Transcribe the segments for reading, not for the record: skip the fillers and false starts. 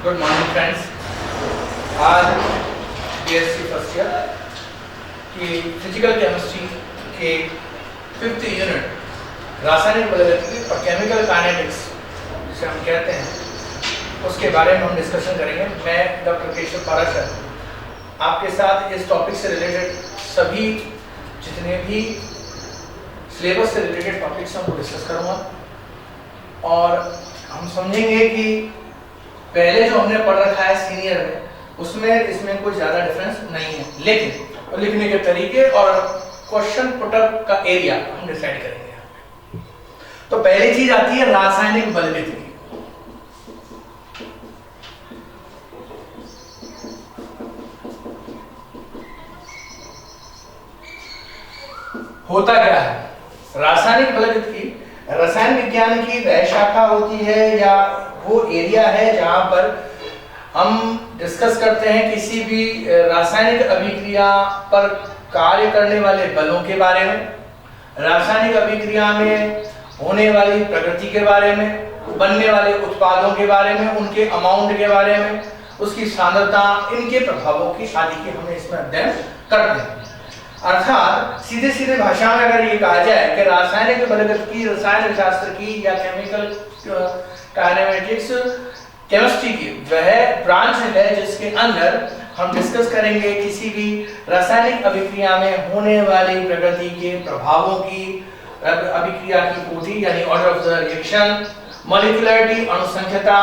Good morning friends. आज BSc first year की physical chemistry के 5th यूनिट रासायनिक बलगति और केमिकल काइनेटिक्स जिसे हम कहते हैं उसके बारे में हम डिस्कशन करेंगे। मैं डॉक्टर केशव पाराशर आपके साथ इस टॉपिक से रिलेटेड सभी जितने भी सिलेबस से रिलेटेड टॉपिक्स हैं उनको डिस्कस करूँगा और हम समझेंगे कि पहले जो हमने पढ़ रखा है सीनियर में उसमें इसमें कोई ज़्यादा डिफरेंस नहीं है, लेकिन लिखने के तरीके और क्वेश्चन पुटअप का एरिया हम डिसाइड करेंगे। तो पहली चीज आती है रासायनिक बलगति। होता क्या है रासायनिक बलगति? रसायन विज्ञान की वह शाखा होती है या वो एरिया है जहां पर हम डिस्कस करते हैं किसी भी रासायनिक अभिक्रिया पर कार्य करने वाले बलों के बारे में, रासायनिक अभिक्रिया में होने वाली प्रकृति के बारे में, बनने वाले उत्पादों के बारे में, उनके अमाउंट के बारे में, उसकी सांद्रता, इनके प्रभावों की आदि की हमें इसमें अध्ययन करते हैं। अर्थात सीधे सीधे भाषा में अगर ये कहा जाए कि रासायनिक बलगति की, रसायन शास्त्र की या केमिकल काइनेमेटिक्स केमिस्ट्री की वह ब्रांच है जिसके अंदर हम डिस्कस करेंगे किसी भी रासायनिक अभिक्रिया में होने वाली प्रकृति के प्रभावों की, अभिक्रिया की कोटि यानी order of the reaction, molecularity अणुसंख्यता,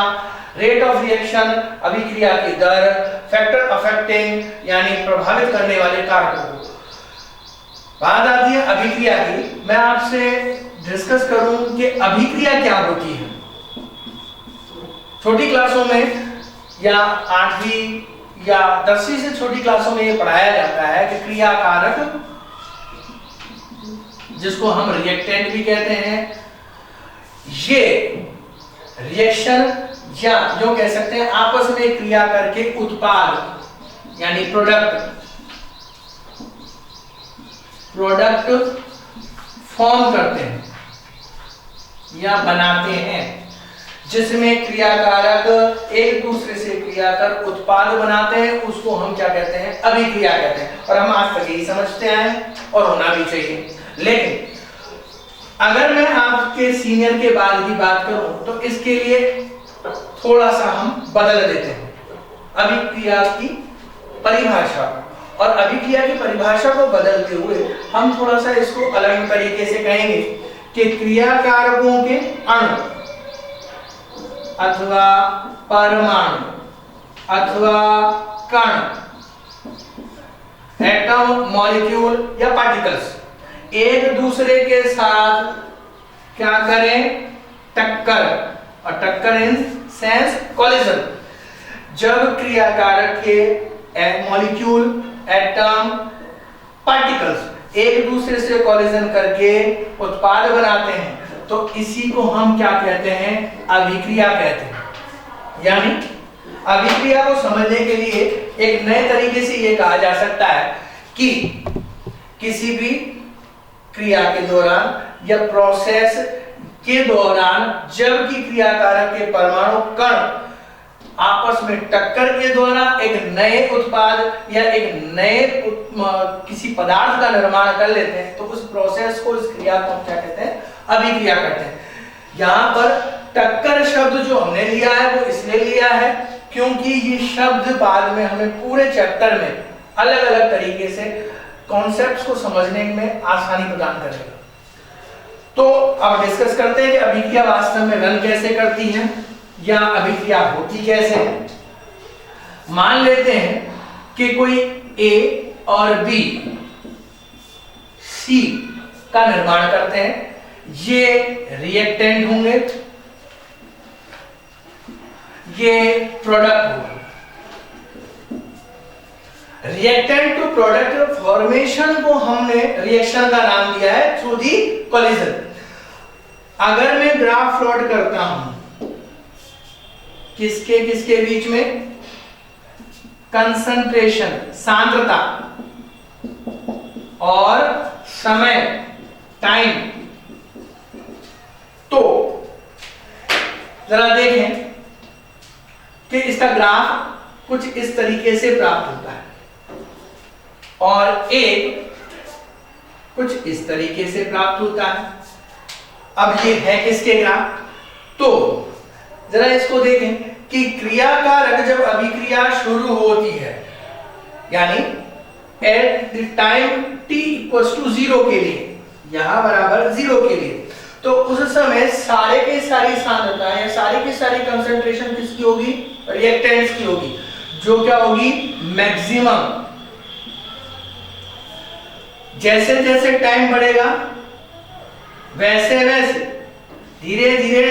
रेट ऑफ रिएक्शन अभिक्रिया की दर, फैक्टर अफेक्टिंग यानी प्रभावित करने वाले कारकों। बात आती है अभिक्रिया की। मैं आपसे डिस्कस करूं कि अभिक्रिया क्या होती है। छोटी क्लासों में या 8वीं या 10वीं से छोटी क्लासों में ये पढ़ाया जाता है कि क्रिया कारक, जिसको हम रिएक्टेंट भी कहते हैं, ये रिएक्शन या जो कह सकते हैं आपस में क्रिया करके उत्पाद यानी प्रोडक्ट फॉर्म करते हैं या बनाते हैं, जिसमें क्रियाकारक एक दूसरे से क्रिया कर उत्पाद बनाते हैं, उसको हम क्या कहते हैं? अभिक्रिया कहते हैं। और हम आज तक यही समझते आए और होना भी चाहिए। लेकिन अगर मैं आपके सीनियर के बाद की बात करूं तो इसके लिए थोड़ा सा हम बदल देते हैं अभिक्रिया की परिभाषा, और अभिक्रिया की परिभाषा को बदलते हुए हम थोड़ा सा इसको अलग तरीके से कहेंगे कि क्रियाकारकों के अणु अथवा परमाणु अथवा कण, एटम, मॉलिक्यूल या पार्टिकल्स एक दूसरे के साथ क्या करें? टक्कर, और टक्कर इन सेंस कोलिजन। जब क्रियाकारक के मॉलिक्यूल, एटम, पार्टिकल्स एक दूसरे से कोलिजन करके उत्पाद बनाते हैं तो इसी को हम क्या कहते हैं? अभिक्रिया कहते हैं। यानी अभिक्रिया को समझने के लिए एक नए तरीके से ये कहा जा सकता है कि किसी भी क्रिया के दौरान या प्रोसेस के दौरान जब कि क्रियाकारक के परमाणु कण आपस में टक्कर के द्वारा एक नए उत्पाद या एक नए किसी पदार्थ का निर्माण कर लेते हैं तो उस प्रोसेस को, इस क्रिया को हम क्या कहते हैं? अभिक्रिया कहते हैं। यहाँ पर टक्कर शब्द जो हमने लिया है वो इसलिए लिया है क्योंकि ये शब्द बाद में हमें पूरे चैप्टर में अलग अलग तरीके से कॉन्सेप्ट्स को समझने में आसानी प्रदान करेगा। तो अब डिस्कस करते हैं कि अभिक्रिया वास्तव में रन कैसे करती है या अभिक्रिया होती कैसे है। मान लेते हैं कि कोई ए और बी सी का निर्माण करते हैं, ये रिएक्टेंट होंगे, ये प्रोडक्ट होंगे। रिएक्टेंट टू प्रोडक्ट फॉर्मेशन को हमने रिएक्शन का नाम दिया है थ्रू दी कोलिजन। अगर मैं ग्राफ प्लॉट करता हूं किसके किसके बीच में? कंसंट्रेशन, सांद्रता और समय, टाइम। तो जरा देखें कि इसका ग्राफ कुछ इस तरीके से प्राप्त होता है और एक कुछ इस तरीके से प्राप्त होता है। अब ये है किसके ग्राफ? तो जरा इसको देखें कि क्रियाकारक जब अभिक्रिया शुरू होती है, यानी at the time t equals to 0 के लिए, यहां बराबर 0 के लिए, तो उस समय सारे के सारी सांद्रता या सारी की सारी कंसंट्रेशन किसकी होगी? रिएक्टेंट्स की होगी, जो क्या होगी? मैक्सिमम। जैसे जैसे टाइम बढ़ेगा वैसे वैसे धीरे धीरे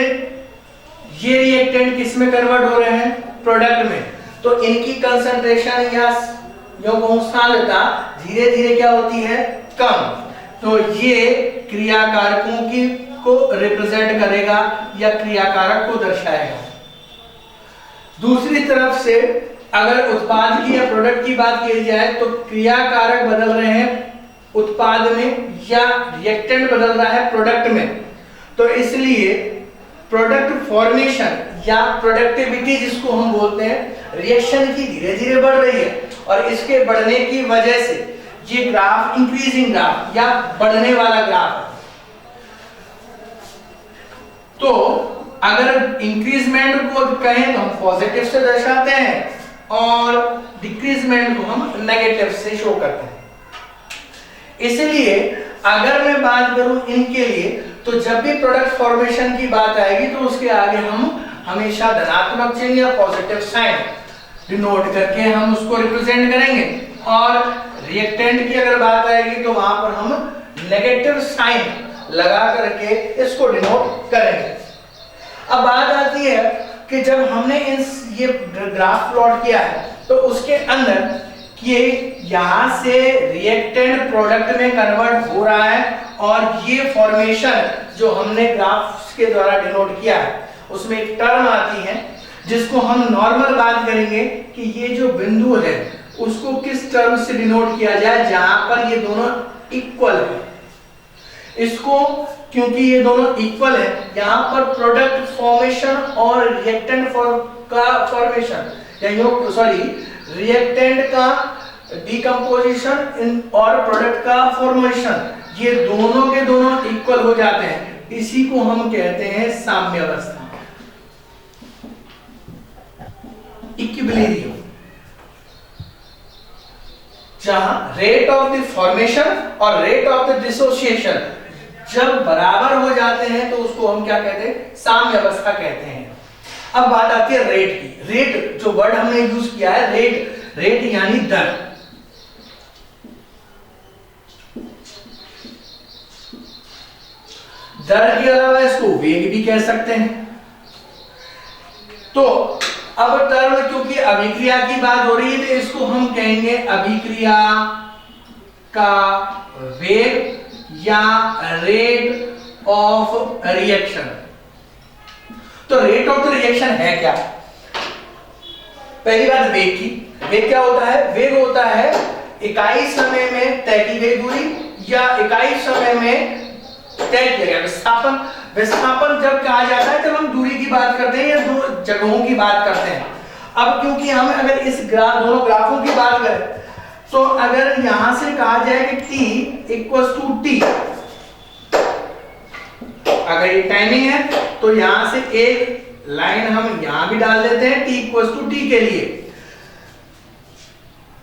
ये रिएक्टेंट किस में कन्वर्ट हो रहे हैं? प्रोडक्ट में। तो इनकी कंसंट्रेशन या सांद्रता धीरे धीरे क्या होती है? कम। तो ये क्रियाकारकों की को रिप्रेजेंट करेगा या क्रियाकारक को दर्शाएगा। दूसरी तरफ से अगर उत्पाद की या प्रोडक्ट की बात की जाए तो क्रियाकारक बदल रहे हैं उत्पाद में या रिएक्टेंट बदल रहा है प्रोडक्ट में। तो इसलिए प्रोडक्ट फॉर्मेशन या प्रोडक्टिविटी जिसको हम बोलते हैं, रिएक्शन की धीरे धीरे बढ़ रही है और इसके बढ़ने की वजह से ये ग्राफ इंक्रीजिंग ग्राफ या बढ़ने वाला ग्राफ है। तो अगर इंक्रीजमेंट को कहें तो हम पॉजिटिव से दर्शाते हैं और डिक्रीजमेंट को हम नेगेटिव से शो करते हैं। इसलिए अगर मैं बात करूं इनके लिए, तो जब भी प्रोडक्ट फॉर्मेशन की बात आएगी तो उसके आगे हम हमेशा धनात्मक चिन्ह या पॉजिटिव साइन डिनोट करके हम उसको रिप्रेजेंट करेंगे, और रिएक्टेंट की अगर बात आएगी तो वहां पर हम नेगेटिव साइन लगा करके इसको डिनोट करेंगे। अब बात आती है कि जब हमने ये ग्राफ प्लॉट किया है तो उसके अंदर कि यहां से रिएक्टेंट प्रोडक्ट में कन्वर्ट हो रहा है और ये फॉर्मेशन जो हमने ग्राफ के द्वारा डिनोट किया है उसमें एक टर्म आती है जिसको हम नॉर्मल बात करेंगे कि ये जो बिंदु है उसको किस टर्म से डिनोट किया जाए जहां पर ये दोनों इक्वल है। इसको क्योंकि ये दोनों इक्वल है, यहां पर प्रोडक्ट फॉर्मेशन और रिएक्टेंट का फॉर्मेशन या रिएक्टेंट का डिकम्पोजिशन और प्रोडक्ट का फॉर्मेशन, ये दोनों के दोनों इक्वल हो जाते हैं। इसी को हम कहते हैं साम्यावस्था, इक्विलिब्रियम, जहां रेट ऑफ द फॉर्मेशन और रेट ऑफ द डिसोसिएशन जब बराबर हो जाते हैं तो उसको हम क्या कहते हैं? साम्यावस्था कहते हैं। अब बात आती है रेट की। रेट जो वर्ड हमने यूज किया है, रेट यानी दर। दर के अलावा इसको वेग भी कह सकते हैं। तो अब टर्म क्योंकि अभिक्रिया की बात हो रही है तो इसको हम कहेंगे अभिक्रिया का वेग या रेट ऑफ रिएक्शन। तो रेट ऑफ द रिएक्शन है क्या? पहली बात वेग की। वेग क्या होता है? वेग होता है इकाई समय में तय की गई दूरी या इकाई समय में तय किया गया विस्थापन। विस्थापन जब कहा जाता है जब हम दूरी की बात करते हैं या दो जगहों की बात करते हैं। अब क्योंकि हम अगर इस दोनों ग्राफों की बात करें तो अगर यहां से कहा जाए कि t इक्वल्स टू t, अगर ये टाइमिंग है तो यहां से एक लाइन हम यहां भी डाल देते हैं t इक्वल्स टू t के लिए।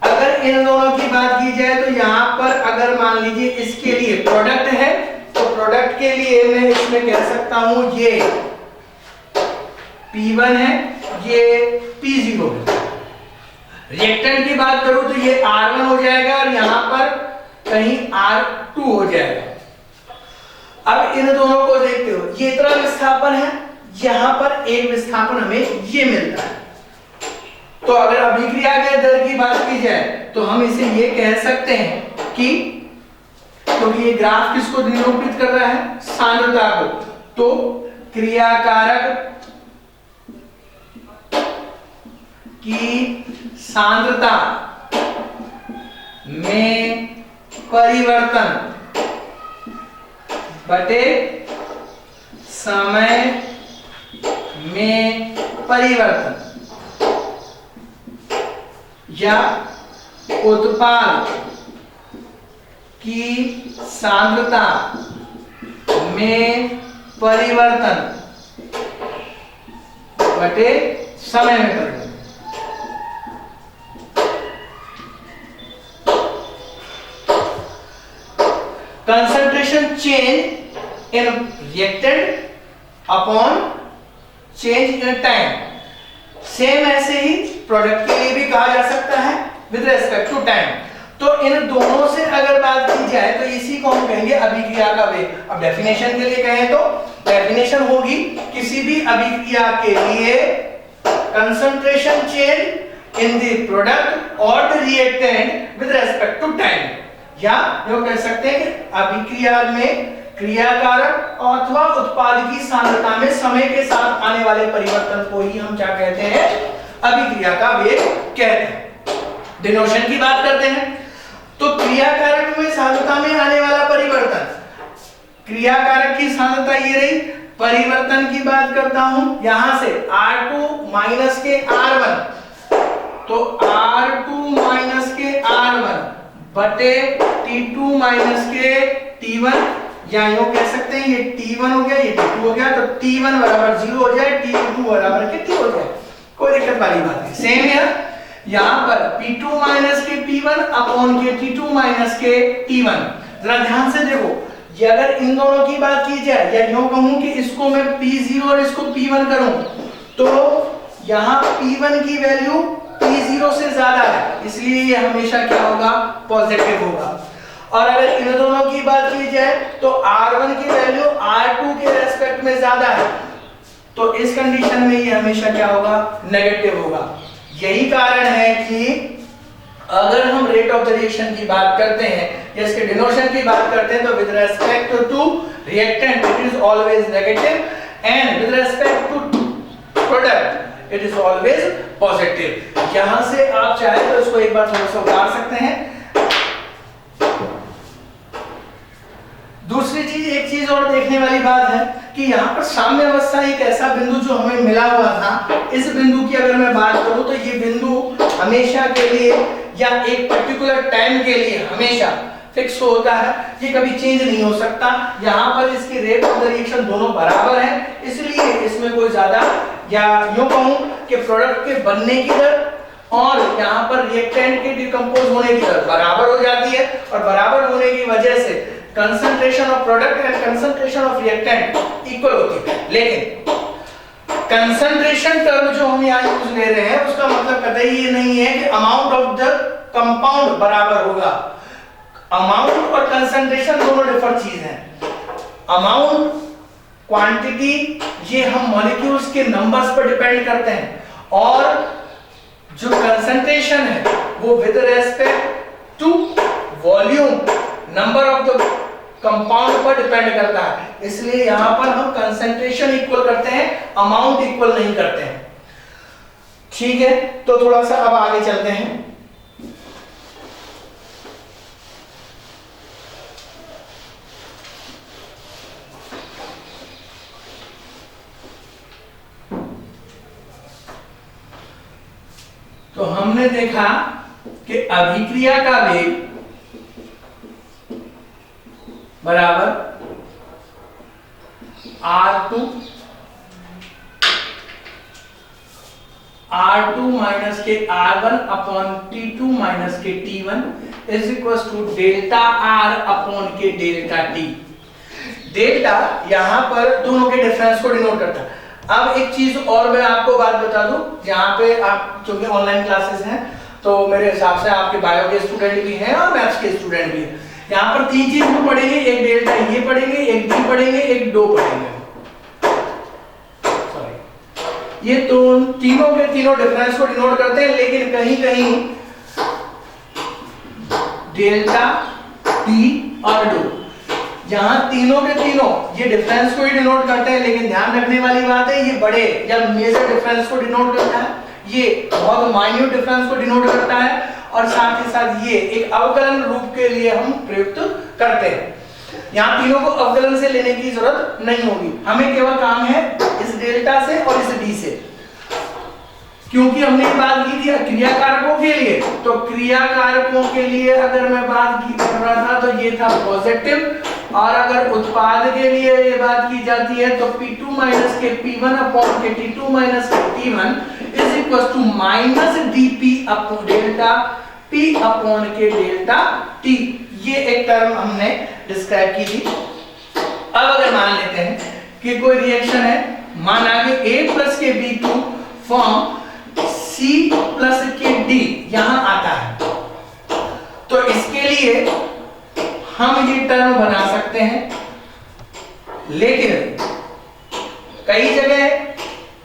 अगर इन दोनों की बात की जाए तो यहां पर अगर मान लीजिए इसके लिए प्रोडक्ट है तो प्रोडक्ट के लिए मैं इसमें कह सकता हूं ये P1 है, ये P0 है। रिएक्टेंट की बात करूं तो ये R1 हो जाएगा और यहां पर कहीं R2 हो जाएगा। अब इन दोनों को देखते हो, ये इतना विस्थापन है, यहां पर एक विस्थापन हमें ये मिलता है। तो अगर अभिक्रिया के दर की बात की जाए तो हम इसे ये कह सकते हैं कि क्योंकि ये ग्राफ किसको निरूपित कर रहा है? सांद्रता को। तो क्रियाकारक की सांद्रता में परिवर्तन बटे समय में परिवर्तन या उत्पाद की सांद्रता में परिवर्तन बटे समय में परिवर्तन। Concentration change in reactant upon change in time. Same ऐसे ही प्रोडक्ट के लिए भी कहा जा सकता है विद रेस्पेक्ट टू टाइम। तो इन दोनों से अगर बात की जाए तो इसी को हम कहेंगे अभिक्रिया का वेग। अब डेफिनेशन के लिए कहें तो डेफिनेशन होगी किसी भी अभिक्रिया के लिए concentration change in the product और the reactant with respect to time, या यो कह सकते हैं कि अभिक्रिया में क्रियाकारक अथवा उत्पाद की सांद्रता में समय के साथ आने वाले परिवर्तन को ही हम क्या कहते हैं, अभिक्रिया का वेग कहते हैं। डिनोशन की बात करते हैं तो क्रियाकारक में सांद्रता में आने वाला परिवर्तन, क्रियाकारक की सांद्रता ये रही, परिवर्तन की बात करता हूं यहां से R2 माइनस के R1, तो R2 माइनस के R1 बटे T2 माइनस के T1, या यूं कह सकते हैं ये T1 हो गया, ये T2 हो गया, तो T1 बराबर 0 हो जाए, T2 बराबर के T हो जाए, कोई दिक्कत वाली बात नहीं। सेम है यहां पर P2 माइनस के P1 अपॉन के T2 माइनस के T1। जरा ध्यान से देखो, ये अगर इन दोनों की बात की जाए या यूं कहूं कि इसको मैं P0 और इसको P1 करूं तो यहां P1 की वैल्यू P0 से ज्यादा है, इसलिए ये हमेशा क्या होगा, पॉजिटिव होगा। और अगर इन दोनों की बात की जाए तो R1 की वैल्यू R2 के रेस्पेक्ट में ज्यादा है, तो इस कंडीशन में ये हमेशा क्या होगा, नेगेटिव होगा। यही कारण है कि अगर हम रेट ऑफ द रिएक्शन की बात करते हैं या इसके डिनोशन की बात करते हैं तो with respect to reactant it is always negative and with respect to product it is always positive. यहां से आप चाहे तो इसको एक बार थोड़ा सा उतार सकते हैं। दूसरी चीज, एक चीज और देखने वाली बात है कि यहाँ पर साम्य अवस्था एक ऐसा बिंदु जो हमें मिला हुआ था, इस बिंदु की अगर मैं बात करूं तो ये बिंदु हमेशा के लिए या एक पर्टिकुलर टाइम के लिए हमेशा फिक्स होता है, ये कभी चेंज नहीं हो सकता। यहाँ पर इसकी रेट ऑफ द रिएक्शन दोनों बराबर है, इसलिए इसमें कोई ज्यादा, या यूं कहूं कि प्रोडक्ट के बनने की दर और यहाँ पर रिएक्टेंट के डिकम्पोज होने की दर बराबर हो जाती है, और बराबर होने की वजह से concentration of product and concentration of reactant equal होती है। लेकिन कंसंट्रेशन टर्म जो हम यहाँ यूज ले रहे हैं उसका मतलब कतई ये नहीं है कि अमाउंट ऑफ द कंपाउंड बराबर होगा। अमाउंट और कंसंट्रेशन दोनों डिफरेंट चीज हैं। अमाउंट, क्वांटिटी, ये हम मॉलिक्यूल्स के नंबर्स पर डिपेंड करते हैं, और जो कंसंट्रेशन है वो with respect to volume, number of the compound पर डिपेंड करता है। इसलिए यहां पर हम कंसंट्रेशन इक्वल करते हैं, अमाउंट इक्वल नहीं करते हैं। ठीक है, तो थोड़ा सा अब आगे चलते हैं। तो हमने देखा कि अभिक्रिया का वेग बराबर R2 माइनस के R1 अपॉन T2 माइनस के T1 is equal to delta R upon के डेल्टा T। डेल्टा यहां पर दोनों के डिफरेंस को डिनोट करता है। अब एक चीज और मैं आपको बात बता दूं, यहाँ पे आप चूंकि ऑनलाइन क्लासेस हैं तो मेरे हिसाब से आपके बायो के स्टूडेंट भी हैं और मैथ्स के स्टूडेंट भी हैं। यहाँ पर तीन चीज हम पढ़ेंगे, एक डेल्टा ये पढ़ेंगे, एक डी पढ़ेंगे, एक डो पढ़ेंगे। सॉरी, ये तो तीनों के तीनों डिफरेंस को डिनोट करते हैं, लेकिन कहीं कहीं डेल्टा, डी और डो, यहाँ तीनों के तीनों ये डिफरेंस को ही डिनोट करते हैं। लेकिन ध्यान रखने वाली बात है, ये बड़े या मेजर डिफरेंस को डिनोट करता है, ये बहुत माइन्यूट डिफरेंस को डिनोट करता है, और साथ ही साथ ये एक अवकलन रूप के लिए हम प्रयुक्त करते हैं। यहाँ तीनों को अवकलन से लेने की जरूरत नहीं होगी, हमें केवल काम है इस डेल्टा से और इस डी से, क्योंकि हमने बात की थी क्रिया कारकों के लिए, तो क्रिया कारकों के लिए अगर मैं बात कर रहा था तो ये था पॉजिटिव, और अगर उत्पाद के लिए ये बात की जाती है तो P2 माइनस के P1 अपॉन के T2 माइनस के T1 is equal to minus dP upon delta P upon के डेल्टा T। ये एक टर्म हमने डिस्क्राइब की थी। अब अगर मान लेते हैं कि कोई रिएक्शन है, माना कि A प्लस के B2 फॉर्म C प्लस के D यहां आता है, तो इसके लिए हम ये टर्म बना सकते हैं, लेकिन कई जगह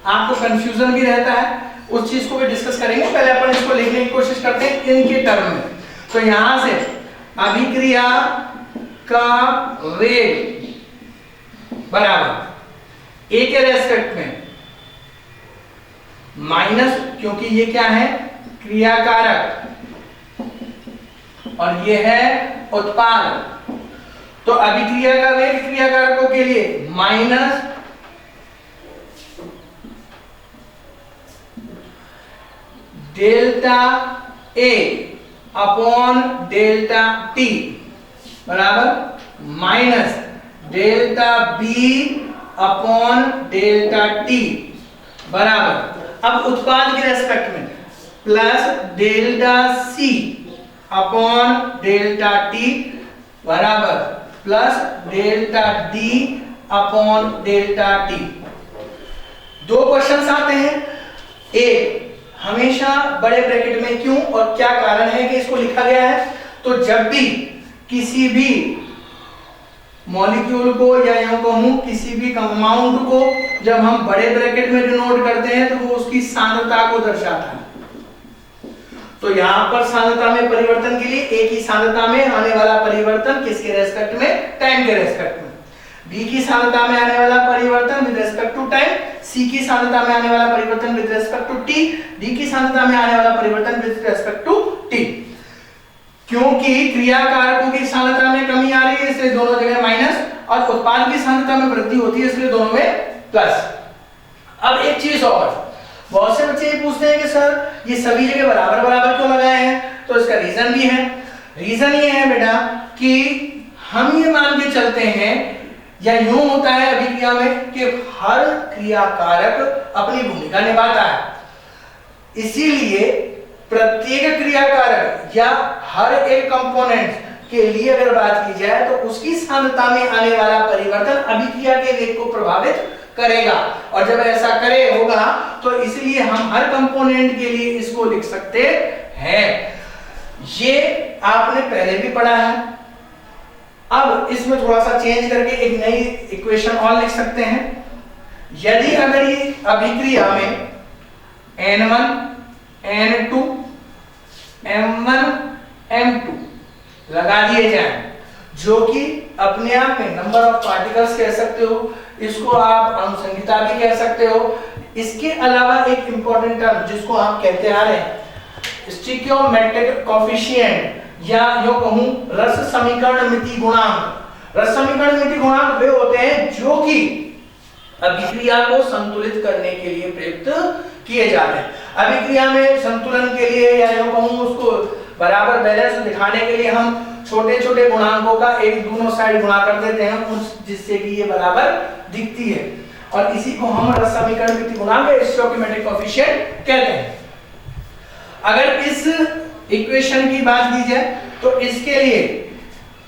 आपको कंफ्यूजन भी रहता है, उस चीज को भी डिस्कस करेंगे। पहले अपन इसको लिखने की कोशिश करते हैं इनके टर्म में। तो यहां से अभिक्रिया का वेग बराबर ए के रेस्पेक्ट में माइनस, क्योंकि ये क्या है क्रियाकारक और ये है उत्पाद, तो अभिक्रिया का वेग क्रियाकारकों के लिए minus delta A upon delta T बराबर minus delta B upon delta T बराबर, अब उत्पाद के रेस्पेक्ट में plus delta C upon delta T बराबर plus delta D upon delta T. दो क्वेश्चंस आते हैं, एक हमेशा बड़े ब्रैकेट में क्यों और क्या कारण है कि इसको लिखा गया है। तो जब भी किसी भी मॉलिक्यूल को या यूं कहूं किसी भी कंपाउंड को जब हम बड़े ब्रैकेट में डिनोट करते हैं तो वो उसकी सांद्रता को दर्शाता है। तो यहां पर सांद्रता में परिवर्तन के लिए ए की सांद्रता में आने वाला परिवर्तन किसके रेस्पेक्ट में, टाइम के रेस्पेक्ट में। बी की सांद्रता में आने वाला परिवर्तन with respect to time, C की सांद्रता में आने वाला परिवर्तन with respect to T, D की सांद्रता में आने वाला परिवर्तन विद रेस्पेक्ट टू टी। क्योंकि क्रियाकारकों की सांद्रता में कमी आ रही है इसलिए दोनों जगह माइनस, और उत्पाद की सांद्रता में वृद्धि होती है इसलिए दोनों में प्लस। अब एक चीज और, बहुत से बच्चे ये पूछते हैं कि सर ये सभी जगह बराबर बराबर क्यों लगाए हैं, तो इसका रीजन भी है। रीजन ये है बेटा कि हम ये मान के चलते हैं या यूं होता है अभिक्रिया में कि हर क्रियाकारक अपनी भूमिका निभाता है, इसीलिए प्रत्येक क्रियाकारक या हर एक कंपोनेंट के लिए अगर बात की जाए तो उसकी सांद्रता में आने वाला परिवर्तन अभिक्रिया के वेग को प्रभावित करेगा, और जब ऐसा करे होगा तो इसलिए हम हर कंपोनेंट के लिए इसको लिख सकते हैं। ये आपने पहले भी पढ़ा है। अब इसमें थोड़ा सा चेंज करके एक नई इक्वेशन और लिख सकते हैं। यदि अगर ये अभिक्रिया में N1 N2 M1 M2 लगा दिए जाएं, जो कि अपने आप में नंबर ऑफ पार्टिकल्स कह सकते हो, इसको आप अनुसंहिता भी कह सकते हो। इसके अलावा एक इंपॉर्टेंट टर्म जिसको आप कहते आ रहे हैं स्टिकियोमेट्रिक कोएफिशिएंट, या यो कहूं रस समीकरण मिति गुणांक। रस समीकरण मिति गुणांक वे होते हैं जो कि अभिक्रिया को संतुलित करने के लिए प्रयुक्त किए जाते हैं। अभिक्रिया में संतुलन के लिए या यो कहूं उसको बराबर बैलेंस दिखाने के लिए हम छोटे छोटे गुणांकों का एक दोनों साइड गुणा कर देते हैं जिससे कि ये बराबर दिखती है, और इसी को हम रस समीकरण मिति गुणांक स्टोइकियोमेट्रिक कोएफिशिएंट कहते हैं। अगर इस इक्वेशन की बात की जाए तो इसके लिए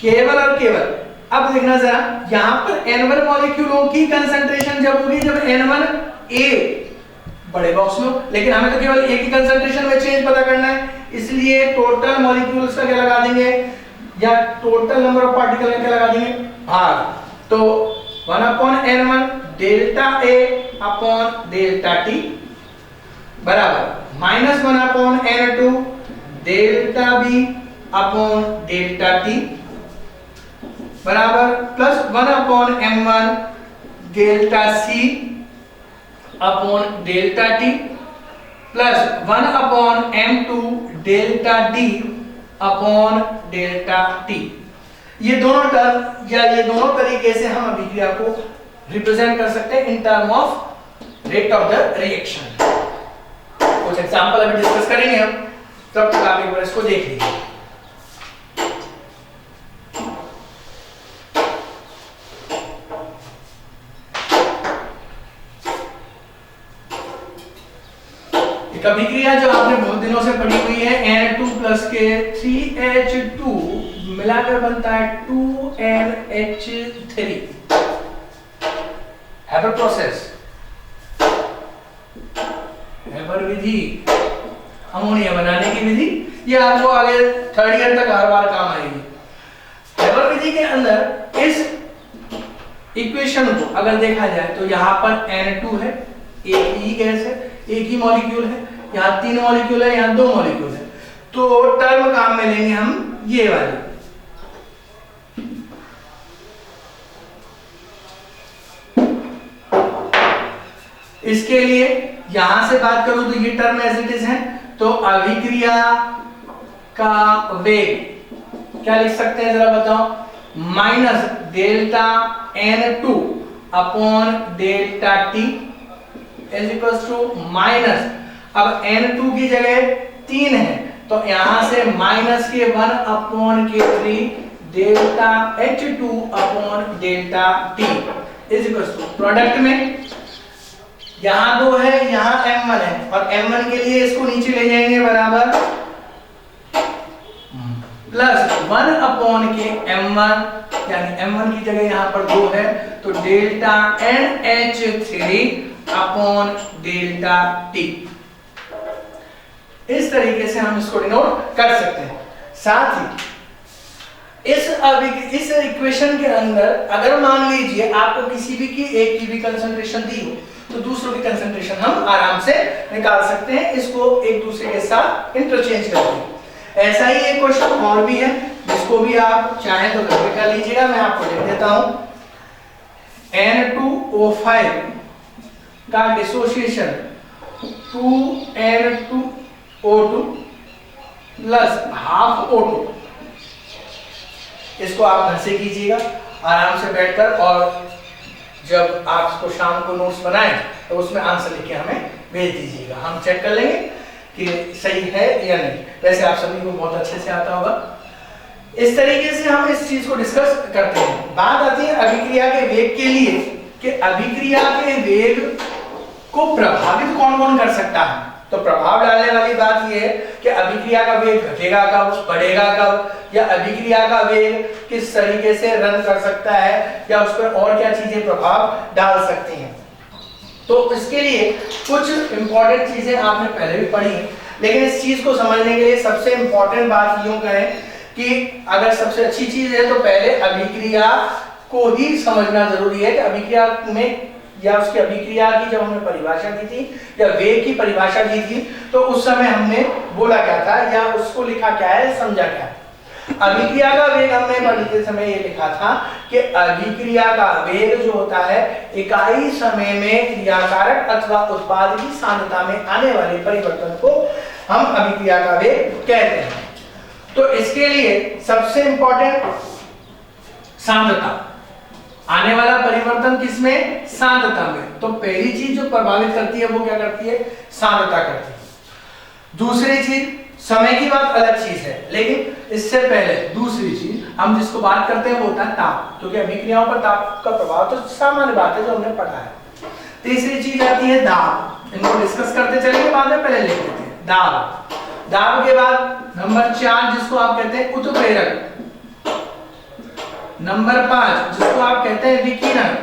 केवल और केवल अब देखना जरा, यहां पर N1 मॉलिक्यूलों की कंसंट्रेशन जब होगी जब N1 A बड़े बॉक्स में, लेकिन हमें तो केवल A की कंसंट्रेशन में चेंज पता करना है, इसलिए टोटल मॉलिक्यूल्स का क्या लगा देंगे या टोटल नंबर ऑफ पार्टिकल का क्या लगा देंगे भाग। तो 1/N1 delta A upon delta T बराबर -1/N2 delta B upon delta T बराबर plus 1/M1 delta C upon delta T plus 1/M2 delta D upon delta T। ये दोनों टर्म या ये दोनों तरीके से हम अभिक्रिया को रिप्रेजेंट कर सकते हैं in term of rate of the reaction. Example अभी डिस्कस करेंगे हम, तब तक आप एक बार इसको देख लीजिए। एक अभिक्रिया जो आपने बहुत दिनों से पढ़ी हुई है, Na2 प्लस के 3H2 मिलाकर बनता है 2NH3। हैबर प्रोसेस, हैबर विधि, अमोनिया बनाने की विधि, ये आपको आगे थर्ड ईयर तक हर बार काम आएगी। हैबर विधि के अंदर इस इक्वेशन को अगर देखा जाए तो यहाँ पर N2 है, एक ही गैस है, एक ही मॉलिक्यूल है, यहाँ 3 मॉलिक्यूल है, यहाँ 2 मॉलिक्यूल है, तो टर्म काम में लेंगे हम ये वाली। इसके लिए यहां से बात करूं तो ये टर्म एज इट इज है, तो अभिक्रिया का वेग क्या लिख सकते हैं जरा बताओ, minus delta N2 upon delta T is equals to minus, अब N2 की जगह 3 है तो यहां से माइनस के 1 अपॉन के 3 delta H2 upon delta T is equals to, product में यहाँ 2 है, यहाँ M1 है, और M1 के लिए इसको नीचे ले जाएंगे बराबर प्लस 1 अपॉन के M1, यानी M1 की जगह यहाँ पर 2 है तो delta NH3 upon delta T। इस तरीके से हम इसको डिनोट कर सकते हैं। साथ ही इस इक्वेशन के अंदर अगर मान लीजिए आपको किसी भी की एक की भी कंसंट्रेशन दी हो तो दूसरों की कंसंट्रेशन हम आराम से निकाल सकते हैं, इसको एक दूसरे के साथ इंटरचेंज करके। ऐसा ही एक क्वेश्चन और भी है जिसको भी आप चाहें तो घर पे कर लीजिएगा, मैं आपको लिख देता हूं। N2O5 का dissociation 2N2O2 plus half O2, इसको आप घर से कीजिएगा आराम से बैठकर, और जब आप इसको शाम को नोट्स बनाएं तो उसमें आंसर लिख के हमें भेज दीजिएगा, हम चेक कर लेंगे कि सही है या नहीं। वैसे आप सभी को बहुत अच्छे से आता होगा। इस तरीके से हम इस चीज को डिस्कस करते हैं। बात आती है अभिक्रिया के वेग के लिए कि अभिक्रिया के वेग को प्रभावित कौन कौन कर सकता है। तो प्रभाव डालने वाली बात यह है कि अभिक्रिया का वेग घटेगा कब, बढ़ेगा कब, या अभिक्रिया का वेग किस तरीके से रन कर सकता है, या उस पर और क्या चीजें प्रभाव डाल सकती हैं। तो इसके लिए कुछ इंपॉर्टेंट चीजें आपने पहले भी पढ़ी हैं, लेकिन इस चीज को समझने के लिए सबसे इंपॉर्टेंट बात यूं कहें कि अगर सबसे अच्छी चीज है तो पहले अभिक्रिया को ही समझना जरूरी है कि अभिक्रिया में, या उसकी अभिक्रिया की जब हमने परिभाषा दी थी या वेग की परिभाषा दी थी तो उस समय हमने बोला क्या था या उसको लिखा क्या है, समझा क्या है। अभिक्रिया का वेग हमने पढ़ते समय ये लिखा था कि अभिक्रिया का वेग जो होता है इकाई समय में क्रियाकारक अथवा उत्पाद की सांद्रता में आने वाले परिवर्तन को हम अभिक्रिया का वेग कहते हैं। तो इसके लिए सबसे इंपॉर्टेंट सांद्रता, आने वाला परिवर्तन किसमें, सांद्रता में। तो पहली चीज जो प्रभावित करती है वो क्या करती है, सांद्रता करती है। दूसरी चीज, समय की बात अलग चीज है, लेकिन इससे पहले दूसरी चीज हम जिसको बात करते हैं वो होता है ताप, क्योंकि अभिक्रियाओं पर ताप का प्रभाव तो सामान्य बात है जो हमने पढ़ा है। तीसरी चीज आती है दाब, इनको डिस्कस करते चलेंगे, बाद में पहले लिख लेते हैं दाब। दाब के बाद नंबर 4 जिसको आप कहते हैं उत्प्रेरक, नंबर 5 जिसको आप कहते हैं विकिरण,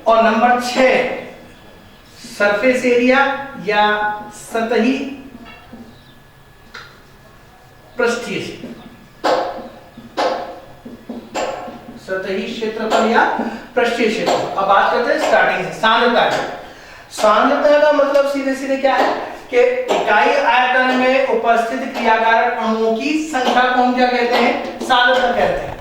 और नंबर 6 सरफेस एरिया या सतही पृष्ठीय क्षेत्र, सतही क्षेत्रफल या पृष्ठीय क्षेत्र। अब बात करते हैं स्टार्टिंग से सांद्रता की। सांद्रता का मतलब सीधे सीधे क्या है कि इकाई आयतन में उपस्थित क्रियाकारक अणुओं की संख्या को हम क्या कहते हैं, सांद्रता कहते हैं।